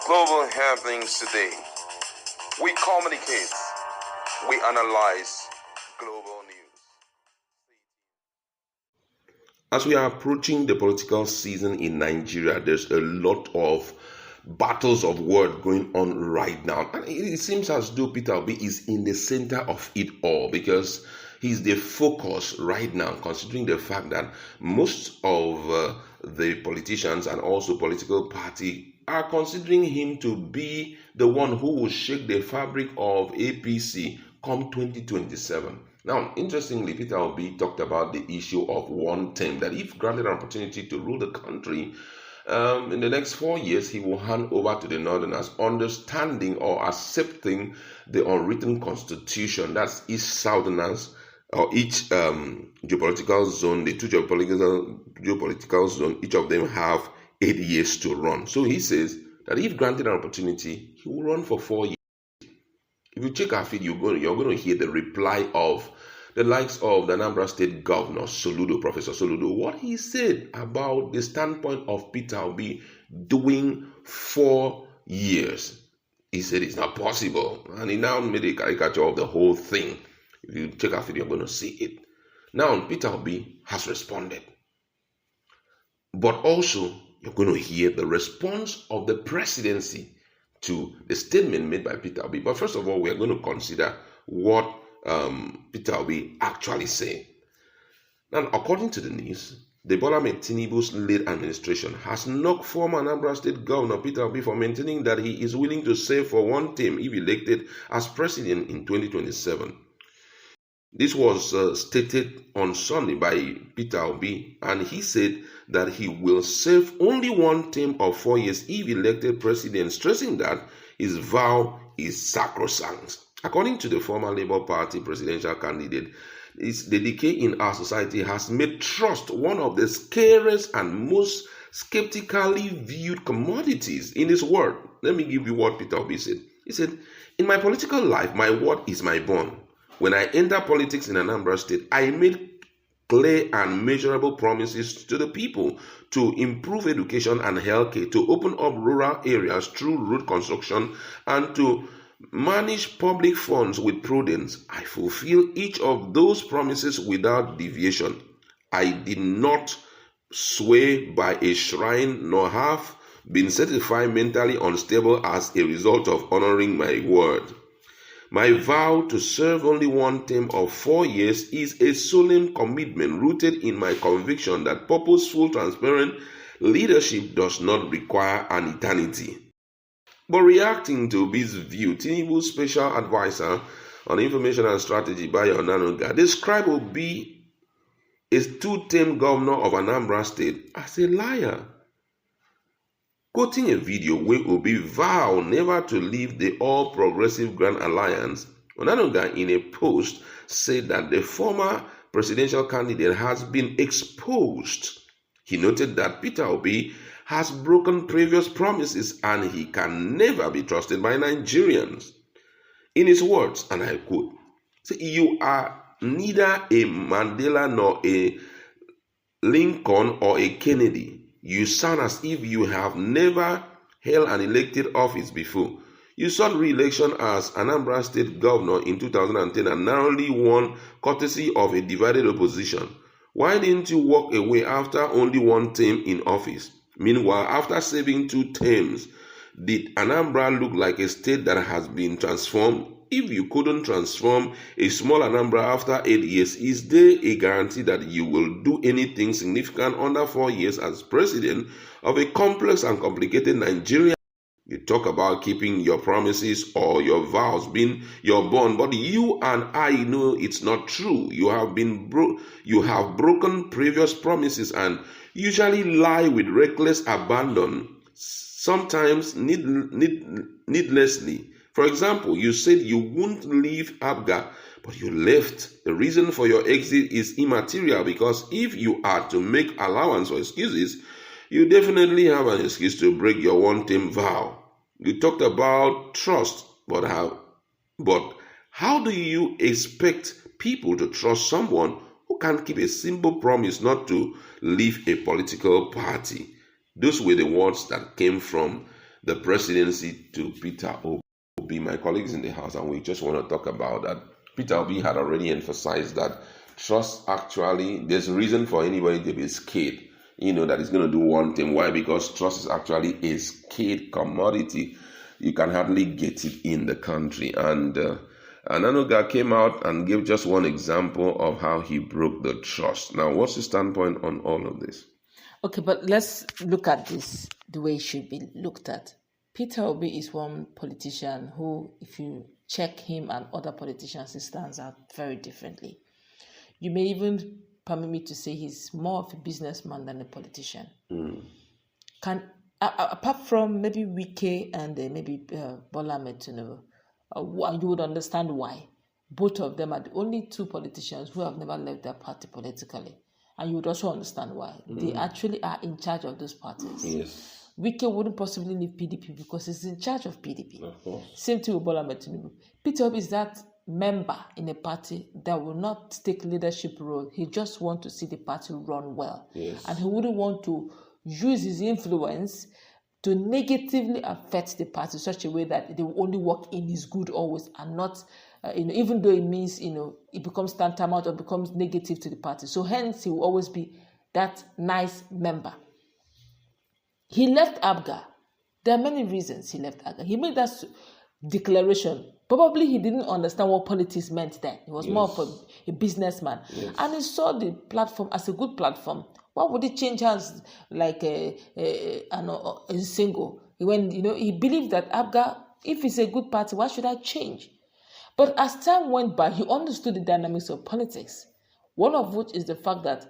Global happenings today. We communicate, we analyze global news. As we are approaching the political season in Nigeria, there's a lot of battles of word going on right now. And it seems as though Peter Obi is in the center of it all because he's the focus right now, considering the fact that most of the politicians and also political party are considering him to be the one who will shake the fabric of APC come 2027. Now, interestingly, Peter Obi talked about the issue of one term, that if granted an opportunity to rule the country in the next 4 years, he will hand over to the Northerners, understanding or accepting the unwritten constitution. That's each Southerners or each geopolitical zone, the two geopolitical zone, each of them have 8 years to run. So he says that if granted an opportunity, he will run for 4 years. If you check our feed, you're going to hear the reply of the likes of the Anambra State Governor Soludo, Professor Soludo, what he said about the standpoint of Peter Obi doing 4 years. He said it's not possible, and he now made a caricature of the whole thing. If you check our video, you're going to see it. Now, Peter Obi has responded. But also, you're going to hear the response of the presidency to the statement made by Peter Obi. But first of all, we are going to consider what Peter Obi actually said. Now, according to the news, the Bola Ahmed Tinubu's late administration has knocked former Anambra State Governor Peter Obi for maintaining that he is willing to serve for one term if elected as president in 2027. This was stated on Sunday by Peter Obi, and he said that he will serve only one term of 4 years if elected president, stressing that his vow is sacrosanct. According to the former Labour Party presidential candidate, the decay in our society has made trust one of the scariest and most skeptically viewed commodities in this world. Let me give you what Peter Obi said. He said, "In my political life, my word is my bond. When I entered politics in Anambra State, I made clear and measurable promises to the people to improve education and healthcare, to open up rural areas through road construction, and to manage public funds with prudence. I fulfill each of those promises without deviation. I did not sway by a shrine, nor have been certified mentally unstable as a result of honoring my word. My vow to serve only one term of 4 years is a solemn commitment rooted in my conviction that purposeful, transparent leadership does not require an eternity." But reacting to Obi's view, Tinubu's special advisor on information and strategy, Bayo Onanuga, described Obi, a two-term governor of Anambra State, as a liar. Quoting a video where Obi vowed never to leave the All Progressive Grand Alliance, Onanuga in a post said that the former presidential candidate has been exposed. He noted that Peter Obi has broken previous promises and he can never be trusted by Nigerians. In his words, and I quote, "You are neither a Mandela nor a Lincoln or a Kennedy. You sound as if you have never held an elected office before. You sought re-election as Anambra State Governor in 2010 and narrowly won courtesy of a divided opposition. Why didn't you walk away after only one term in office? Meanwhile, after serving 2 terms, did Anambra look like a state that has been transformed? If you couldn't transform a small Anambra after 8 years, is there a guarantee that you will do anything significant under 4 years as president of a complex and complicated Nigeria? You talk about keeping your promises or your vows being your bond, but you and I know it's not true. You have broken previous promises and usually lie with reckless abandon, sometimes needlessly. For example, you said you won't leave APGA, but you left. The reason for your exit is immaterial because if you are to make allowance or excuses, you definitely have an excuse to break your one-term vow. You talked about trust, but how do you expect people to trust someone who can't keep a simple promise not to leave a political party? Those were the words that came from the presidency to Peter Obi. My colleagues in the House, and we just want to talk about that. Peter Obi had already emphasized that trust actually, there's a reason for anybody to be scared, that he's going to do one thing. Why? Because trust is actually a scarce commodity. You can hardly get it in the country. And Ananuga came out and gave just one example of how he broke the trust. Now, what's your standpoint on all of this? Okay, but let's look at this the way it should be looked at. Peter Obi is one politician who, if you check him and other politicians, he stands out very differently. You may even permit me to say he's more of a businessman than a politician. Apart from maybe Wike and maybe Bola Ahmed Tinubu, you would understand why. Both of them are the only two politicians who have never left their party politically. And you would also understand why. They actually are in charge of those parties. Yes. Wike wouldn't possibly leave PDP because he's in charge of PDP. Of course. Same thing with Bola Ahmed Tinubu. Peter Obi is that member in a party that will not take leadership role. He just wants to see the party run well. Yes. And he wouldn't want to use his influence to negatively affect the party in such a way that they will only work in his good always and not, even though it means, it becomes tantamount or becomes negative to the party. So hence, he will always be that nice member. He left APGA. There are many reasons he left APGA. He made that declaration. Probably he didn't understand what politics meant then. He was more of a businessman. Yes. And he saw the platform as a good platform. Why would he change hands like a single? When he believed that APGA, if it's a good party, why should I change? But as time went by, he understood the dynamics of politics. One of which is the fact that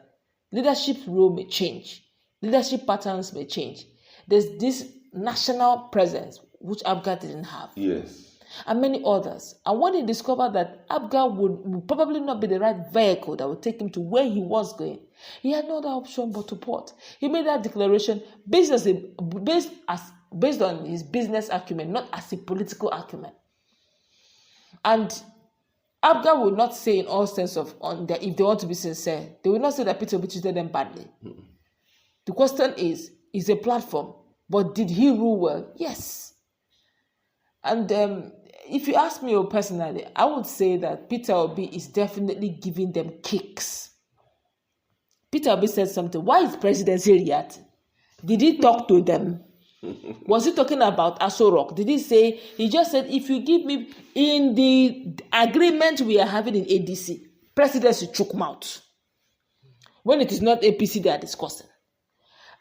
leadership role may change, leadership patterns may change. There's this national presence which APGA didn't have. Yes. And many others. And when he discovered that APGA would probably not be the right vehicle that would take him to where he was going, he had no other option but to port. He made that declaration based on his business acumen, not as a political acumen. And APGA will not say in all sense of if they want to be sincere, they will not say that Peter Obi treated them badly. The question is a platform, but did he rule well? Yes. And if you ask me personally, I would say that Peter Obi is definitely giving them kicks. Peter Obi said something. Why is presidency reacting? Did he talk to them? Was he talking about Aso Rock? Did he say, he just said, if you give me in the agreement we are having in ADC, presidency choke mouth. When it is not APC they are discussing.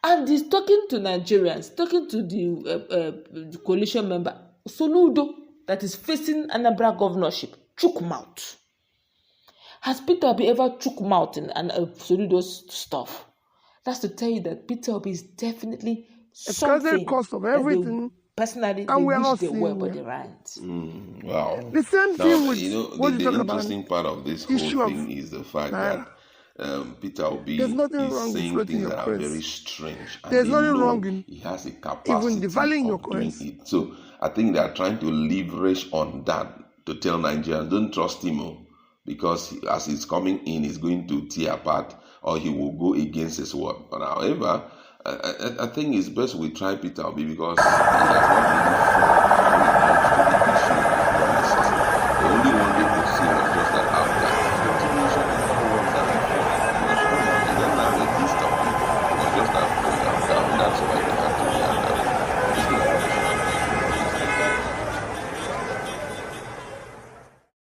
And he's talking to Nigerians, talking to the coalition member, Soludo, that is facing Anambra governorship, chook mouth. Has Peter Obi ever chook mouth in Soludo's stuff? That's to tell you that Peter Obi is definitely something cost of everything. Personally, and they wish they were, but they aren't. Wow. The same thing with the interesting part of this whole thing is the fact that Peter Obi is saying things that are very strange. And there's nothing wrong in he has a capacity even devaluing your of doing coins. it. So I think they are trying to leverage on that to tell Nigerians, don't trust him, because as he's coming in, he's going to tear apart or he will go against his word. But however, I think it's best we try Peter Obi because he has not